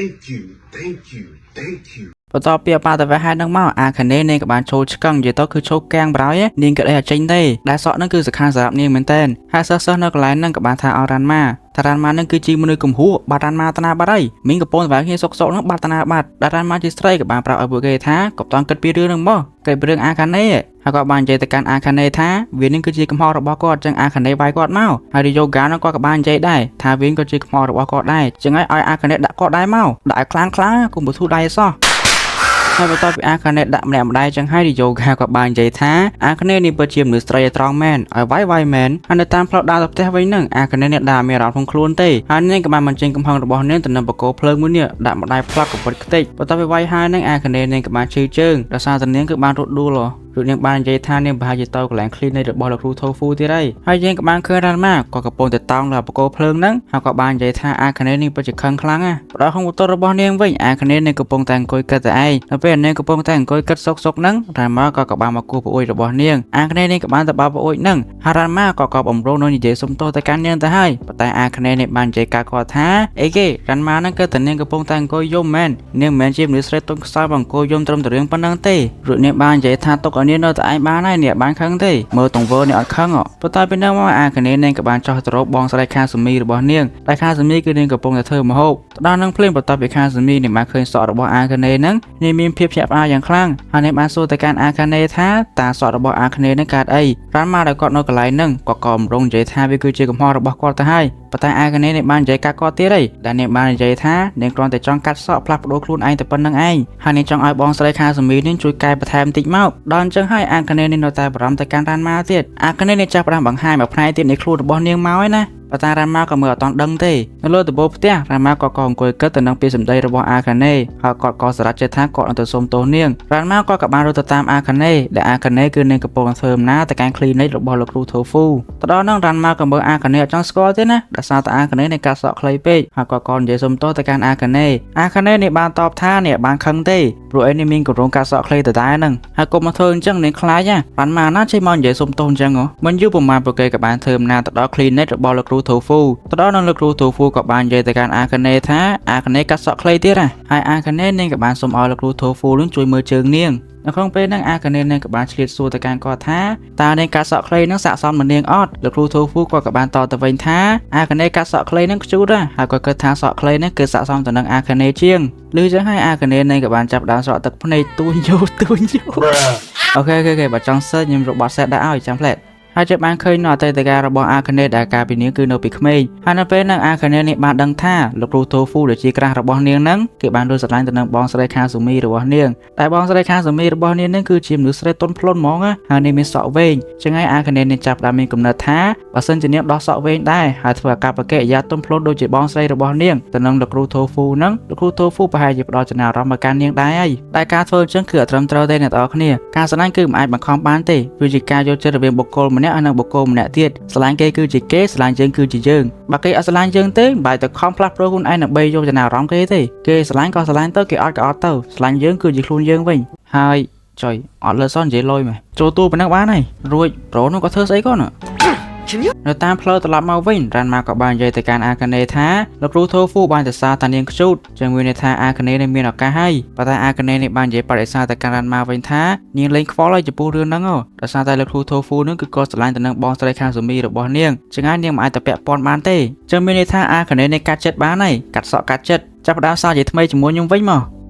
Thank you. បន្ទាប់ពីបាតវ៉ាហើយនឹងមកអាខានេនាងក៏បានចូលឆ្កឹងនិយាយទៅគឺចូលកាំងប្រោយនាងក៏អីចេញទេដែលសក់នឹងគឺសខាសម្រាប់នាងមែនតើហើយសិស្សនៅកន្លែងហ្នឹងក៏បានថាអរ៉ាន់ម៉ាតារ៉ាន់ម៉ានឹងគឺជាមនុស្សកំហួរបាត់រ៉ាន់ម៉ាតាណាបាត់ហើយមីងកំពុងតែគ្នាសុកសុកនឹងបាត់តាណាបាត់តារ៉ាន់ម៉ាជាស្រីក៏បានប្រាប់ឲ្យពួកគេថាកុំតង់គិតពីរឿងហ្នឹងមកគេរឿងអាខានេហើយក៏បាននិយាយទៅកាន់អាខានេថាវានឹងគឺជាកំហុសរបស់គាត់ចឹងអាខានេវាយគាត់មកហើយរីយ៉ូហ្គានឹងគាត់ក៏បាននិយាយដែរថាវាក៏ជាកំហុសរបស់គាត់ដែរចឹងហើយឲ្យអាខានេដាក់គាត់ដែរមកដាក់ឲ្យខ្លាំងកុំបធូរដៃសោះហើយបន្ទាប់ពីអាខានេដាក់ម្នាក់ម្ដាយចឹងហើយរីយ៉ូហ្គាក៏បាននិយាយថាអាខានេនេះពិតជាមនុស្សស្រីត្រង់មែនឲ្យវាយមែនហើយនៅតាមផ្លូវដើរទៅផ្ទះវិញហ្នឹងអាខានេនេះដាក់មានអារម្មណ៍ក្នុងខ្លួនទេហើយនាងក៏បានបញ្ចេញកំហឹងរបស់នាងទៅនឹងបកគោភ្លើងមួយនេះដាក់ម្ដាយផ្លាត់កពុតខ្ទេចបន្ទាប់ពីវាយហើយហ្នឹងអាខានេនាងក៏បានឈឺជើងដោយសារតែនាងគឺបានរត់ដួលលោកនាងបាននិយាយថានាងប្រហែលជាទៅកន្លែង clinic របស់លោកគ្រូ Tofu ទៀតហើយយើងក៏បានឃើញរ៉ាន់ម៉ាក៏កំពុងតែតោងលើបកគោភ្លើងហ្នឹងហើយក៏បាននិយាយថាអាខានេនេះពិតជាខឹងខ្លាំងណាស់ផ្ដោតក្នុងបន្ទប់របស់នាងវិញអាខានេនេះកំពុងតែអង្គុយគិតតែឯងនៅពេលនាងកំពុងតែអង្គុយគិតសុកហ្នឹងរ៉ាន់ម៉ាក៏បានមកគោះប្អូនរបស់នាងអាខានេនេះក៏បានទៅបោកប្អូនហ្នឹងហើយរ៉ាន់ម៉ាក៏បំរុងនឹងនិយាយសុំទោសទៅកាន់នាងទៅហើយប៉ុន្តែអាខានេនេះបាននិយាយកាត់គាត់ថាអីគេរ៉ាន់ម៉ាហ្នឹងគឺតែនាងកំពុងតែអង្គុយយំមែននាងមិនមែនជាមនុស្សស្រីទុនខ្សោយមកអង្គុយយំត្រឹមតែរឿងប៉ុណ្ណឹងទេរួចនាងបាននិយាយថាទុកឲ្យនាងនៅតែឯងបាននេះបានខឹងទេមើលតង្វើនេះអត់ខឹងបន្ទាប់ពីនោះមកអាខានេនាងក៏បានចោះទៅរកបងស្រីខាសមីរបស់នាងតែខាសមីគឺនាងកំពុងតែធ្វើម្ហូបទៅដល់នឹងភ្លាមបន្ទាប់ពីខាសមីនាងបានឃើញសក់របស់អាខានេហ្នឹងនាងមានភាពភ្ញាក់ផ្អើលយ៉ាងខ្លាំងហើយនាងបានសួរទៅកាន់អាខានេថាតើសក់របស់អាខានេហ្នឹងកើតអីរ៉ាន់ម៉ាដែលគាត់នៅកន្លែងហ្នឹងក៏កំរងនិយាយថាវាគឺជាកំហុសរបស់គាត់ទៅហើយប៉ុន្តែអាខានេនេះបាននិយាយកាត់គាត់ទៀតហើយដែលនាងបាននិយាយថានាងគ្រាន់តែចង់កាត់សក់ផ្លាស់ប្ដូរខ្លួនឯងតែប៉ុណ្្នឹងឯងហើយនាងចង់ឲ្យបងស្រីខាសមីនេះជួយកែបន្ថែមតិចមកដល់អញ្ចឹងហើយអាខានេនេះនៅតែបារម្ភទៅកាន់រ៉ាន់ម៉ាទៀតអាខានេនេះចាប់ផ្ដើមបង្ហាញមកផ្នែកទៀតនៃខ្លួនរបស់នាងមកឯណាប៉ុន្តែរ៉ាន់ម៉ាក៏មើលអត់តន់ដឹងទេនៅលើដំបូលផ្ទះរ៉ាន់ម៉ាក៏អង្គុយគិតទៅនឹងពាក្យសម្ដីរបស់អាខានេហើយគាត់ក៏សម្រេចចិត្តថាគាត់នឹងទៅសុំទោសនាងរ៉ាន់ម៉ាក៏បានរត់ទៅតាមអាខានេដែលអាខានេគឺនាងកំពុងធ្វើដំណើរទៅកាន់ clinic របស់លោកគ្រូ Tofu ទៅដល់នោះរ៉ាន់ម៉ាក៏មើលអាខានេអត់ចង់ស្គាល់ទេណាដោយសារតែអាខានេនៃកាត់សក់ខ្លីពេកហើយក៏និយាយសុំទោសទៅកាន់អាខានេនេះបានតបថានេះបានខឹងទេព្រោះឯនេះមានកម្រងកាត់សក់ខ្លីដដែលហ្នឹងហើយគុំមកធ្វើអញ្ចឹងនាងខ្លាចណារ៉ាន់ម៉ាណាចេះមកនិយាយសុំទោសអញ្ចឹងមិនយូរប្រហែលពួកគេក៏បានធ្វើដំណើរទៅដល់ clinic របស់លោកគ្រូ Tofu ទៅដល់នឹងលោកគ្រូ Tofu ក៏បាននិយាយទៅកាន់អាខានេថាអាខានេកាត់សក់ខ្លីទៀតណាហើយអាខានេនាងក៏បានសុំឲ្យលោកគ្រូ Tofu នឹងជួយមើលជើងនាងនៅក្នុងពេលហ្នឹងអាខានេនាងក៏បានឆ្លៀតសួរទៅកាន់គាត់ថាតើនាងកាត់សក់ខ្លីហ្នឹងស័ក្តិសមនឹងនាងអត់លោកគ្រូ Tofu ក៏បានតទៅវិញថាអាខានេកាត់សក់ខ្លីហ្នឹងខ្ជូតហើយក៏គិតថាសក់ខ្លីហ្នឹងគឺស័ក្តិសមទៅនឹងអាខានេជាងឮចឹងហើយអាខានេនាងក៏បានចាប់ដើមស្រក់ទឹកភ្នែកទួញយូរអូខេបើចង់សើចខ្ញុំរកបទសេតដាក់ឲ្យចាំផ្លែតហើយជាបានឃើញនៅអតីតកាលរបស់អាខានេដែលកាលពីនាងគឺនៅពីក្មេងហើយនៅពេលហ្នឹងអាខានេនេះបានដឹងថាលោកគ្រូ Tofu ដែលជាក្រាស់របស់នាងហ្នឹងគេបានរត់ស្រឡាញ់ទៅនឹងបងស្រីខាស៊ូមីរបស់នាងតែបងស្រីខាស៊ូមីរបស់នាងហ្នឹងគឺជាមនុស្សស្រីទន់ភ្លន់ហ្មងហើយនាងមានសក់វែងចឹងហើយអាខានេនេះចាប់ដើមមានគំនិតថាបើសិនជានាងដោះសក់វែងដែរហើយធ្វើអាកប្បកិរិយាទន់ភ្លន់ដូចជាបងស្រីរបស់នាងទៅនឹងលោកគ្រូ Tofu ហ្នឹងលោកគ្រូ Tofu ប្រហែលជាផ្ដោតចំណារអារម្មណ៍មកកាន់នាងដែរហើយតែការធ្វើអញ្ចឹងគឺអត់ត្រឹមត្រូវទេអ្នកនរគ្នាការស្រឡាញ់គឺមិនអាចបង្ខំបានទេវាជាការយកចិត្តរវាងបុគ្គលម្នាក់និងបុគ្គលម្នាក់ទៀតស្រឡាញ់គេគឺជាគេស្រឡាញ់យើងគឺជាយើងបើគេអត់ស្រឡាញ់យើងទេមិនបាច់ទៅខំផ្លាស់ប្ដូរខ្លួនឯងដើម្បីយកចំណារអារម្មណ៍គេទេគេស្រឡាញ់ក៏ស្រឡាញ់ទៅគេអត់ក៏អត់ទៅស្រឡាញ់យើងគឺជាខ្លួនយើងវិញហើយចុយអត់លើសោះនិយាយលុយមែនចូលទូប៉ុណ្ណឹងបានហើយរួចប្រូនោះក៏ធ្វើស្អីក៏នៅតាមផ្លូវត្រឡប់មកវិញរ៉ាន់ម៉ាក៏បាននិយាយទៅកាន់អាខានេថាលោកគ្រូ Tofu បានទៅសារថានាងខ្ជូតចឹងមានន័យថាអាខានេនេះមានឱកាសហើយប៉ុន្តែអាខានេនេះបាននិយាយបដិសេធទៅកាន់រ៉ាន់ម៉ាវិញថានាងលេងខ្វល់ហើយចំពោះរឿងហ្នឹងដោយសារតែលោកគ្រូ Tofu នឹងគឺគាត់ស្រឡាញ់ទៅនឹងបងស្រីខាស៊ូមីរបស់នាងចឹងហើយនាងមិនអាចទៅពាក់ព័ន្ធបានទេចឹងមានន័យថាអាខានេនេះកាត់ចិត្តបានហើយកាត់សក់កាត់ចិត្តចាប់ផ្ដើមសារជាថ្មីជាមួយខ្ញុំវិញមក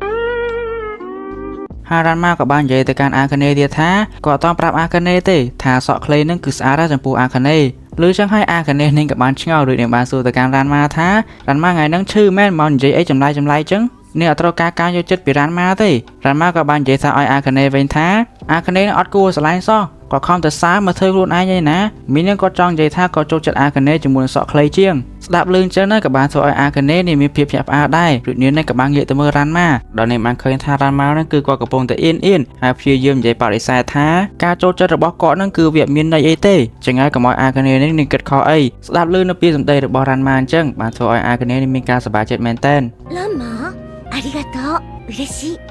ហើយរ៉ាន់ម៉ាក៏បាននិយាយទៅកាន់អាខានេទៀតថាគាត់អត់ប្រាប់អាខានេទេថាសក់ខ្លីហ្នឹងគឺស្អាតចំពោះអាខានេឬចឹងហើយអាខានេនេះក៏បានឆ្ងល់រួចនឹងបានសួរទៅកាន់រ៉ាន់ម៉ាថារ៉ាន់ម៉ាថ្ងៃហ្នឹងឈឺមែនមកនិយាយអីចម្លែកចឹងនេះអត់ត្រូវការយកចិត្តពីរ៉ាន់ម៉ាទេរ៉ាន់ម៉ាក៏បាននិយាយថាឲ្យអាខានេវិញថាអាខានេនឹងអត់គួរស្រឡាញ់សោះគាត់ខំតែសារមកធ្វើខ្លួនឯងឯណាមីនឹងគាត់ចង់និយាយថាគាត់ចូលចិត្តអាខានេជាមួយនឹងសក់ខ្លីជាងស្ដាប់លឿនចឹងក៏បានធ្វើឲ្យអាខានេនេះមានភាពភ្ញាក់ផ្អើលដែរព្រោះនាងនេះក៏បានងាកទៅមើលរ៉ាន់ម៉ាដល់នាងបានឃើញថារ៉ាន់ម៉ាហ្នឹងគឺគាត់កំពុងតែអៀនហើយព្យាយាមនិយាយបដិសេធថាការចូលចិត្តរបស់គាត់ហ្នឹងគឺវាមានន័យអីទេចឹងហើយកុំឲ្យអាខានេនេះនឹងគិតខុសអីស្ដាប់លឿននៅពាក្យសម្ដីរបស់រ៉ាន់ម៉ាអញ្ចឹងបានធ្វើឲ្យអាខានេនេះមានការសប្បាយចិត្តមែនតើランマありがとう嬉しい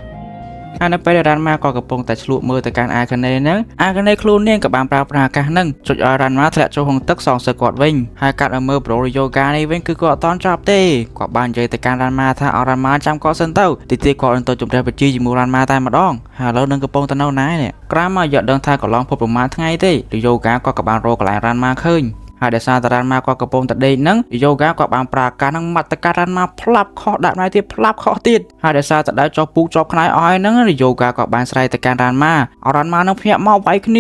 ហើយនៅពេលដែលរ៉ាន់ម៉ាក៏កំពុងតែឆ្លក់មើលទៅកាន់អាកាណេហ្នឹងអាកាណេខ្លួននាងក៏បានប្រើប្រាស់ឱកាសហ្នឹងចុចឲ្យរ៉ាន់ម៉ាធ្លាក់ចូលក្នុងទឹកសងសឹកគាត់វិញហើយកាត់ឲ្យមើលប្រូរីយ៉ូហ្គានេះវិញគឺគាត់អត់តន់ចប់ទេគាត់បាននិយាយទៅកាន់រ៉ាន់ម៉ាថាឲ្យរ៉ាន់ម៉ាចាំគាត់សិនទៅទីទៀតគាត់នឹងទៅជម្រះបជាជាមួយរ៉ាន់ម៉ាតែម្ដងហើយឥឡូវនឹងកំពុងតែនៅណានេះក្រោយមកយកដឹងថាកន្លងផុតប្រមាណថ្ងៃទេរីយ៉ូហ្គាក៏បានរកកន្លែងរ៉ាន់ម៉ាឃើញហើយដោយសារតារ៉ាន់ម៉ាគាត់កំពុងតែដេកហ្នឹងយូហ្គាគាត់បានប្រើការហ្នឹងមាត់ទៅកាត់រ៉ាន់ម៉ាផ្លាប់ខុសដាក់ណៃទៀតផ្លាប់ខុសទៀតហើយដោយសារតែដៅចុះពូកជាប់ខ្នើយអស់ហ្នឹងយូហ្គាគាត់បានស្រែកទៅកាន់រ៉ាន់ម៉ារ៉ាន់ម៉ានឹងភ្ញាក់មកវាយគ្ន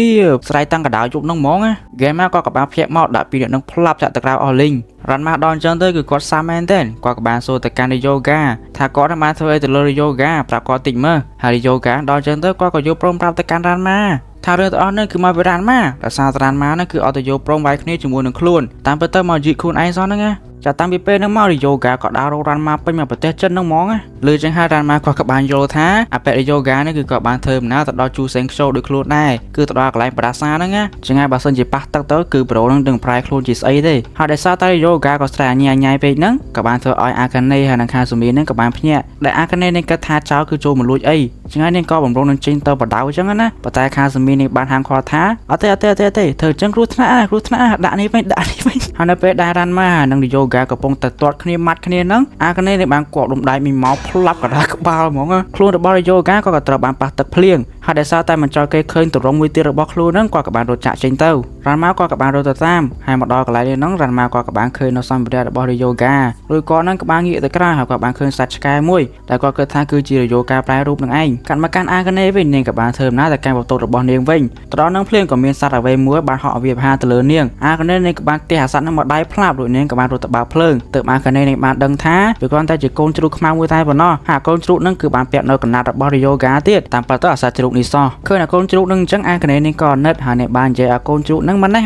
ាស្រែកតាំងកដៅយប់ហ្នឹងហ្មងហ្គេមម៉ាគាត់ក៏បានភ្ញាក់មកដាក់ពីអ្នកនឹងផ្លាប់ចាក់ទៅក្រៅអស់លីងរ៉ាន់ម៉ាដល់អញ្ចឹងទៅគឺគាត់សាមែនទេគាត់ក៏បានសួរទៅកាន់យូហ្គាថាគាត់បានធ្វើអីទៅលើយូហ្គាប្រាប់គាត់តិចមើលហើយយូហ្គាដល់អញ្ចឹងទៅគាត់ក៏យល់ព្រមប្រាប់ទៅកាន់រ៉ាន់ម៉ាថារឿងទាំងអស់នេះគឺមកពីរ៉ាន់ម៉ាដោយសាររ៉ាន់ម៉ាហ្នឹងគឺអត់ទៅយកព្រមវាយគ្នាជាមួយនឹងខ្លួនតាមពិតទៅមកយីខ្លួនឯងសោះហ្នឹងណាចាតាំងពីពេលហ្នឹងមករីយ៉ូហ្គាក៏ដើររករ៉ាន់ម៉ាពេញមកប្រទេសចិនហ្នឹងហ្មងលើចឹងហើយរ៉ាន់ម៉ាក៏បានយល់ថាអាប៉ែរីយ៉ូហ្គានេះគឺក៏បានធ្វើដំណើរទៅដល់ជូសេងខ្ជូដូចខ្លួនដែរគឺទៅដល់កន្លែងប្រាសាទហ្នឹងណាចឹងហើយបើសិនជាប៉ះទឹកទៅគឺប្រូហ្នឹងនឹងប្រែខ្លួនជាស្អីទេហើយដោយសារតែរីយ៉ូហ្គាក៏ស្រែកញ៉ៃពេកហ្នឹងក៏បានធ្វើឲ្យអាកាណេហើយនិងខាស៊ូមីហ្នឹងក៏បានភ្ញាក់ដែលអាកាណេនេះគិតថាចៅគឺចូលមកលួចអីចឹងហើយនាងក៏បំរុងនឹងចេញទៅបដៅចឹងណាប៉ុន្តែខាស៊ូមីនេះបានហាមឃាត់ថាអត់ទេធ្វើចឹងគ្រោះថ្នាក់ដាក់នេះវិញហើយនៅពេលដែលរ៉ាន់ម៉ានិងរីយ៉ូហ្គាកំពុងតែទាត់គ្នាម៉ាត់គ្នាហ្នឹងអាកាណេនេះបានគាត់លំដៃមីមកផ្លាប់កណ្ដាលក្បាលហ្មងខ្លួនរបស់រីយ៉ូហ្គាក៏ត្រូវបានប៉ះទឹកភ្លៀងហើយដោយសារតែមិនចោលគេឃើញទរងមួយទៀតរបស់ខ្លួនហ្នឹងគាត់ក៏បានរត់ចាក់ចេញទៅរ៉ាន់ម៉ាគាត់ក៏បានរត់ទៅតាមហើយមកដល់កន្លែងនេះហ្នឹងរ៉ាន់ម៉ាគាត់ក៏បានឃើញនៅសម្ភារៈរបស់រីយ៉ូហ្គារួចគាត់ហ្នឹងក៏បានងាកទៅក្រៅហើយគាត់បានឃើញសត្វឆ្កែមួយដែលគាត់គិតថាគឺជារីយ៉ូហ្គាប្រែរូបនឹងឯងកាត់មកកាន់អាកាណេវិញនាងក៏បានធ្វើដំណើរទៅកាន់បន្ទប់របស់នាងវិញទៅដល់នឹងភ្លៀងក៏មានសត្វអ្វីមួយបានហក់វាបហាទៅលើនាងអាកាណេនេះក៏បានទះអាសត្វហ្នឹងមកដៃផ្លាប់រួចនាងក៏បានរត់ទៅបើកភ្លើងទើបអាកាណេនេះបានដឹងថាវាគ្រាន់តែជាកូនជ្រូកខ្មៅមួយតែប៉ុណ្ណោះហើយកូនជ្រូកហ្នឹងគឺបានពាក់នៅកណ្ដាលរបស់រីយ៉ូហ្គាទៀតតាមពិតទៅអាសត្វជ្រូកនេះសោះឃើញតែកូនជ្រូកហ្នឹងអញ្ចឹងអាកាណេនេះក៏ណិតហើយអ្នកបាននិយាយឲ្យកូនជ្រូកហ្នឹងម្នេះ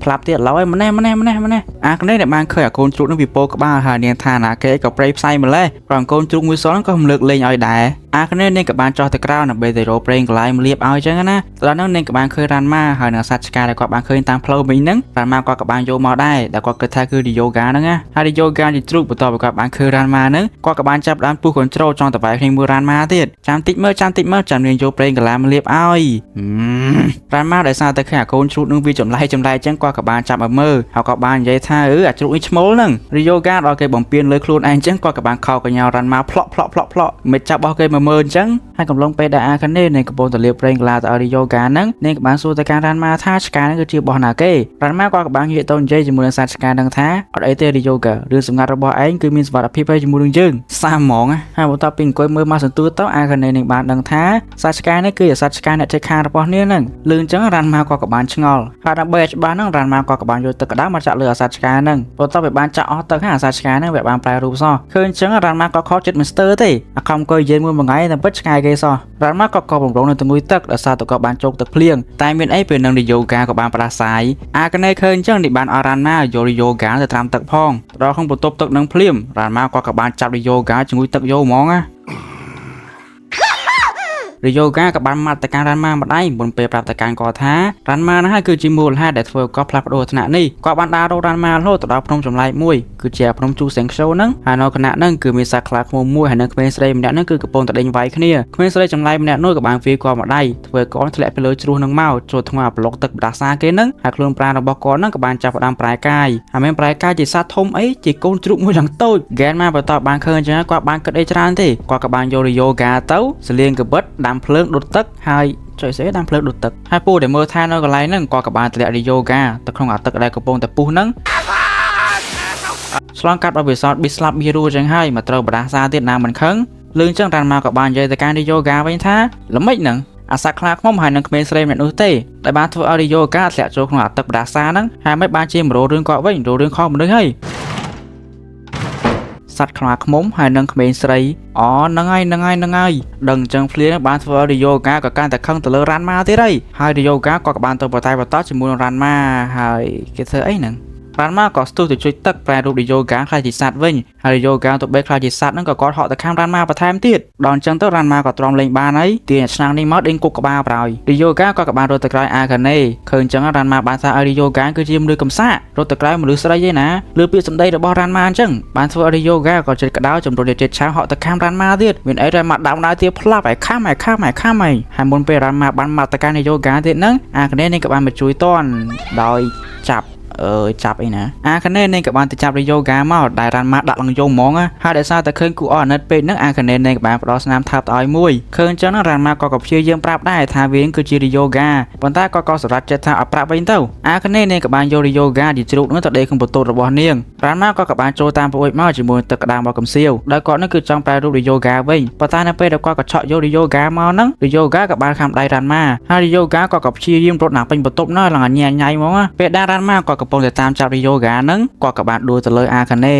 ផ្លាប់ទៀតឡើយម្នេះអាកាណេនេះបានឃើញឲ្យកូនជ្រូកហ្នឹងវាពោក្បាលហើយនាងថាណាគេក៏ប្រេផ្សៃម្លេះព្រោះកូនជ្រូកមួយសោះហ្នឹងក៏មិនលើកលែងឲ្យដែរអាកាណេនេះក៏បានចោះទៅក្រៅដើម្បីទៅរកប្រេងកន្លែងមកលាបឲ្យអញ្ចឹងណាដល់នោះនាងក៏បានឃើញរ៉ាន់ម៉ាហើយនឹងសត្វឆ្កែដែលគាត់បានឃើញតាមផ្លូវវិញហ្នឹងរ៉ាន់ម៉ាគាត់ក៏បានយកមកដែរដែលគាត់គិតថាគឺរីយ៉ូហ្គាហ្នឹងណាហើយរីយ៉ូហ្គាជាជ្រូកបន្ទាប់ពីគាត់បានឃើញរ៉ាន់ម៉ាហ្នឹងគាត់ក៏បានចាប់ដើមពុះកូនជ្រោចង់ទៅវាយគ្នាមួយរ៉ាន់ម៉ាទៀតចាំតិចមើលចាំនាងយកប្រេងកន្លែងមកលាបឲ្យរ៉ាន់ម៉ាដោយសារតែឃើញអាកូនជ្រូកនឹងវាចម្លែកអញ្ចឹងគាត់ក៏បានចាប់ឲ្យមើលហើយក៏បាននិយាយថាអាជ្រូកនេះឈ្មោលហ្នឹងរីយ៉ូហ្គាដល់គេបំពេញលើខ្លួនឯងអញ្ចឹងគាត់ក៏បានខោកញ្ញោរ៉ាន់ម៉ាផ្លក់មិនចាប់បោះគេមកមើលអញ្ចឹងហើយកំឡុងពេលដែលអាកាណេនឹងកំពុងតែលាបប្រេងកន្លាទៅឲ្យរីយ៉ូហ្គាហ្នឹងនាងក៏បានសួរទៅកាន់រ៉ាន់ម៉ាថាឆ្កែហ្នឹងគឺជារបស់ណាគេរ៉ាន់ម៉ាគាត់ក៏បានងាកទៅនិយាយជាមួយនឹងសត្វឆ្កែហ្នឹងថាអត់អីទេរីយ៉ូហ្គារឿងសម្ងាត់របស់ឯងគឺមានសុវត្ថិភាពហើយជាមួយនឹងយើងសាហ្មងហើយបន្ទាប់ពីអង្គុយមើលមកសន្ទួទៅអាកាណេនឹងបានដឹងថាសត្វឆ្កែនេះគឺជាសត្វឆ្កែអ្នកជិតខាងរបស់នាងហ្នឹងលឺអញ្ចឹងរ៉ាន់ម៉ាគាត់ក៏បានឆ្ងល់ហើយដើម្បីឲ្យច្បាស់ហ្នឹងរ៉ាន់ម៉ាគាត់ក៏បានយកទឹកក្តៅមកចាក់លើអាសត្វឆ្កែហ្នឹងបន្ទាប់ពីបានចាក់អស់ទឹកហើយអាសត្វឆ្កែហ្នឹងវាបានប្រែរូបសោះឃើញអញ្ចឹងរ៉ាន់ម៉ាគាត់ខកចិត្តមិនស្ទើរទេអាខំអង្គុយនិយាយមួយថ្ងៃតែពិតឆ្កែគេសោះរ៉ាន់ម៉ាក៏បំរុងនៅទងុយទឹកដោយសារតែគាត់បានជោគទឹកភ្លៀងតែមានអីពេលនឹងរីយ៉ូហ្គាក៏បានផ្ដាសាយអាកាណេឃើញអញ្ចឹងនេះបានឲ្យរ៉ាន់ម៉ាយករីយ៉ូហ្គាទៅត្រាំទឹកផងដល់ក្នុងបន្ទប់ទឹកនឹងភ្លាមរ៉ាន់ម៉ាគាត់ក៏បានចាប់រីយ៉ូហ្គាជំងឺទឹកយកហ្មងណារីយ៉ូហ្គាក៏បានម៉ាត់ទៅកាន់រ៉ាន់ម៉ាម្ដាយមុនពេលប្រាប់ទៅកាន់គាត់ថារ៉ាន់ម៉ាហ្នឹងហើយគឺជាមូលហេតុដែលធ្វើឲ្យគាត់ផ្លាស់ប្ដូរឋានៈនេះគាត់បានដើររករ៉ាន់ម៉ារហូតទៅដល់ភ្នំចម្លែកមួយគឺជាភ្នំជូសេងខ្ជូហ្នឹងហើយនៅគណៈហ្នឹងគឺមានសត្វខ្លាឃ្មុំមួយហើយនឹងក្មេងស្រីម្នាក់ហ្នឹងគឺកំពុងតែដេញវាយគ្នាក្មេងស្រីចម្លែកម្នាក់នោះក៏បានវាយគាត់ម្ដាយធ្វើឲ្យគាត់ធ្លាក់ទៅលើជ្រោះហ្នឹងមកចូលថ្មប្លុកទឹកប្រាសាគេហ្នឹងហើយខ្លួនប្រាណរបស់គាត់ហ្នឹងក៏បានចាប់ផ្ដើមប្រែកាយហើយមានប្រែកាយជាសត្វធំអីជាកូនជ្រូកមួយយ៉ាងតូចហ្គេនម៉ាបន្ទាប់បានឃើញអញ្ចឹងគាត់បានគិតអីច្រើនទេគាត់ក៏បានយករីយ៉ូហ្គាទៅសលៀងកបិតដាំភ្លើងដុតទឹកហើយចុយស្អីដាំភ្លើងដុតទឹកហើយពូដែលមើលថានៅកន្លែងហ្នឹងគាត់ក៏បានធ្លាក់រីយ៉ូហ្គាទៅក្នុងអាទឹកដែលកំពុងតែពុះហ្នឹងឆ្លងកាត់បបិសោតប៊ីស្លាប់ប៊ីរូអញ្ចឹងហើយមកត្រូវបដាសាទៀតណាមិនខឹងលឿនអញ្ចឹងរ៉ាន់ម៉ាក៏បាននិយាយទៅកាន់រីយ៉ូហ្គាវិញថាល្មិចហ្នឹងអាសត្វខ្លាឃ្មុំហើយនឹងក្មេងស្រីម្នាក់នោះទេដែលបានធ្វើឲ្យរីយ៉ូហ្គាធ្លាក់ចូលក្នុងអាទឹកបដាសាហ្នឹងហើយមិនបានជាមរោរឿងគាត់វិញរឿងខុសមនុស្សហើយសត្វខ្លាឃ្មុំហើយនឹងក្មេងស្រីហ្នឹងហើយដឹងអញ្ចឹងភ្លាមបានធ្វើឲ្យរីយ៉ូហ្គាក៏កាន់តែខឹងទៅលើរ៉ាន់ម៉ាទៀតហើយរីយ៉ូហ្គាក៏បានទៅបន្តជាមួយនឹងរ៉ាន់ម៉ាហើយគេធ្វើអីហ្នឹង រានម៉ាក៏ស្ទុះទៅជួយទឹកប្រែរូបរីយ៉ូហ្គាខ្លាចជាសត្វវិញហើយរីយ៉ូហ្គាទៅបីខ្លាចជាសត្វហ្នឹងក៏គាត់ហក់ទៅខាងរានម៉ាបន្ថែមទៀតដល់អញ្ចឹងទៅរានម៉ាក៏ទ្រាំលេងបានហើយទាញឆ្នាំងនេះមកដេញគុកក្បាលប្រោយរីយ៉ូហ្គាក៏បានរត់ទៅក្រោយអាខាណេឃើញអញ្ចឹងរានម៉ាបានថាឲ្យរីយ៉ូហ្គាគឺជាមនុស្សកំសាករត់ទៅក្រោយមនុស្សស្រីឯណាលើពាក្យសម្ដីរបស់រានម៉ាអញ្ចឹងបានធ្វើឲ្យរីយ៉ូហ្គាក៏ចិត្តក្តៅជំរុញឲ្យចិត្តឆាវហក់ទៅខាងរានម៉ាទៀតមានអីរ៉ាម៉ាដើមដើរទៀតផ្លាប់ឲ្យខាំហើយមុនពេលរានម៉ាបានមកទៅកាន់រីយ៉ូហ្គាទៀតហ្នឹងអាខាណេនេះក៏បានមកជួយតន់ដោយចាប់ចាប់អីណាអាខាណេនេះក៏បានទៅចាប់រីយ៉ូហ្គាមកដែលរានម៉ាដាក់ឡើងយងហ្មងហើយដោយសារតែឃើញគូអរអាណិតពេកហ្នឹងអាខាណេនេះក៏បានផ្ដោស្នាមថាបទៅឲ្យមួយឃើញអញ្ចឹងរានម៉ាក៏ព្យាយាមប្រាប់ដែរថាវាគឺជារីយ៉ូហ្គាប៉ុន្តែក៏សម្រេចចិត្តថាឲ្យប្រាប់វិញទៅអាខាណេនេះក៏បានយករីយ៉ូហ្គាជាជ្រូកនោះទៅដេកក្នុងបន្ទប់របស់នាងរានម៉ាក៏បានចូលតាមប្រួយមកជាមួយទឹកក្តាមរបស់កំសៀវដោយគាត់នឹងគឺចង់ប្រែរូបរីយ៉ូហ្គាវិញប៉ុន្តែនៅពេលដែលគាត់ក៏ឆក់យករីយ៉ូហ្គាមកហ្នឹងរីយ៉ូហ្គាក៏បានខាំដៃរានម៉ាហើយរីយ៉ូហ្គាក៏ព្យាយាមរត់ណាពេញបន្ទប់នោះឡើងញ៉ៃញ៉ៃហ្មងពេលដែលរានម៉ាក៏កំពុងតែតាមចាប់រីយ៉ូហ្គាហ្នឹងគាត់ក៏បានដួលទៅលើអាខាណេ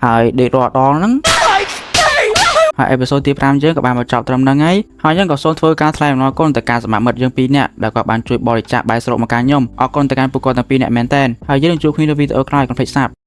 ហើយដេករាល់ដងហ្នឹងហើយអេពីសូតទី5យើងក៏បានមកចប់ត្រឹមហ្នឹងហើយយើងក៏សូមធ្វើការថ្លែងអំណរគុណទៅការសមាមិត្តយើង2នាក់ដែលគាត់បានជួយបរិច្ចាគបាយស្រូបមកការខ្ញុំអរគុណទៅកាន់ពួកគាត់ទាំង2នាក់មែនតើហើយយើងនឹងជួបគ្នានៅវីដេអូក្រោយកុំភ្លេចសាប់